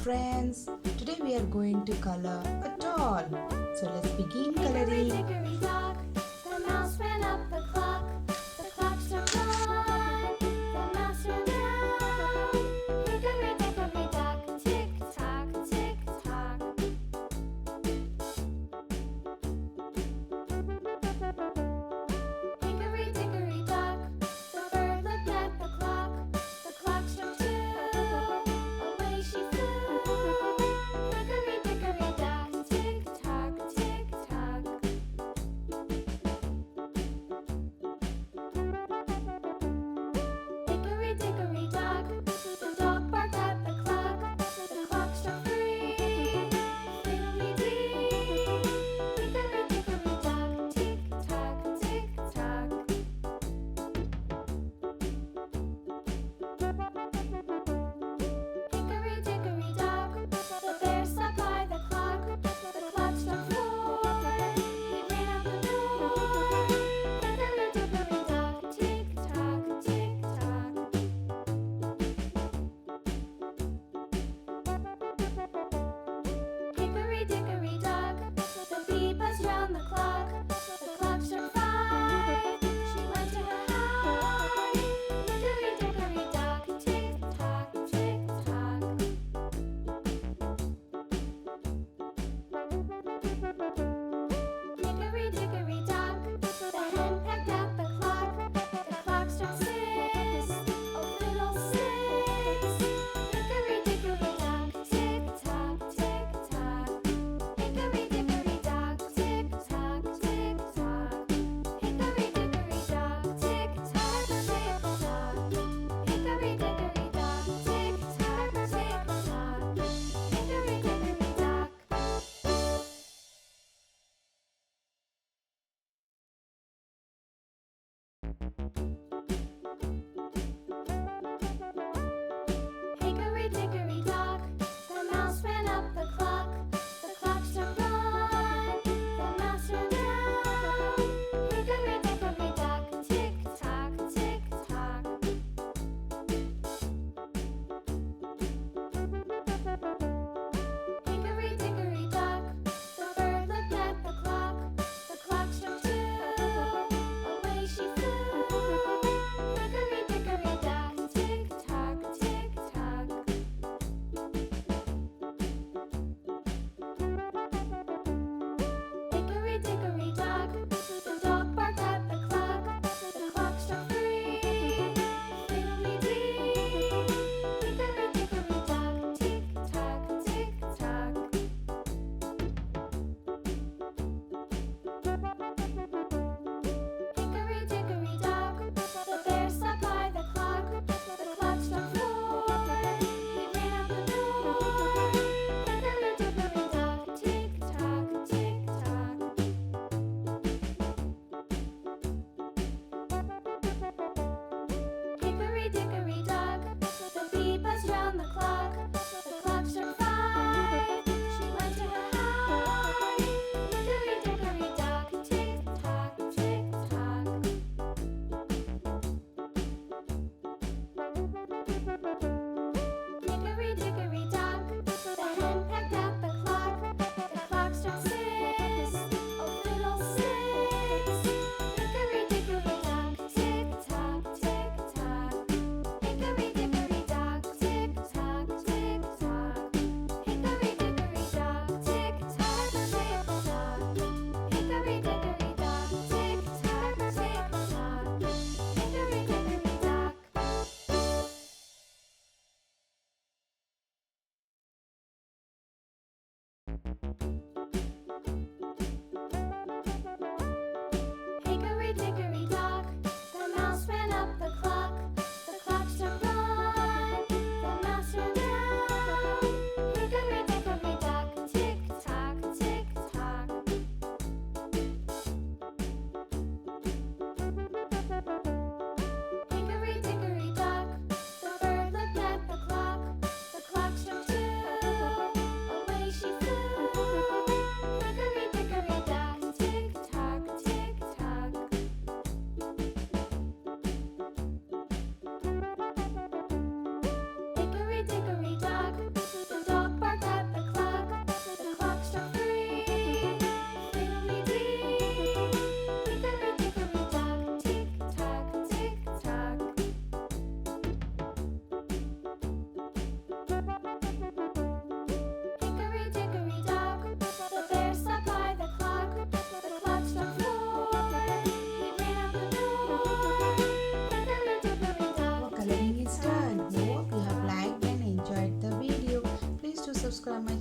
friends, today we are going to color a doll. So let's begin Hickory coloring. dickory dock, the mouse ran up the clock. The clock struck one, the mouse ran down. Hickory dickory dock, tick tock, tick tock. Hickory dickory dock, the bird looked at the clock. The clock struck two, away she flew. Hickory dickory dock, tick tock, tick tock.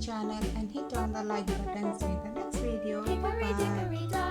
channel and hit on the like button. See you in the next video. Hickory Bye. dickory dock.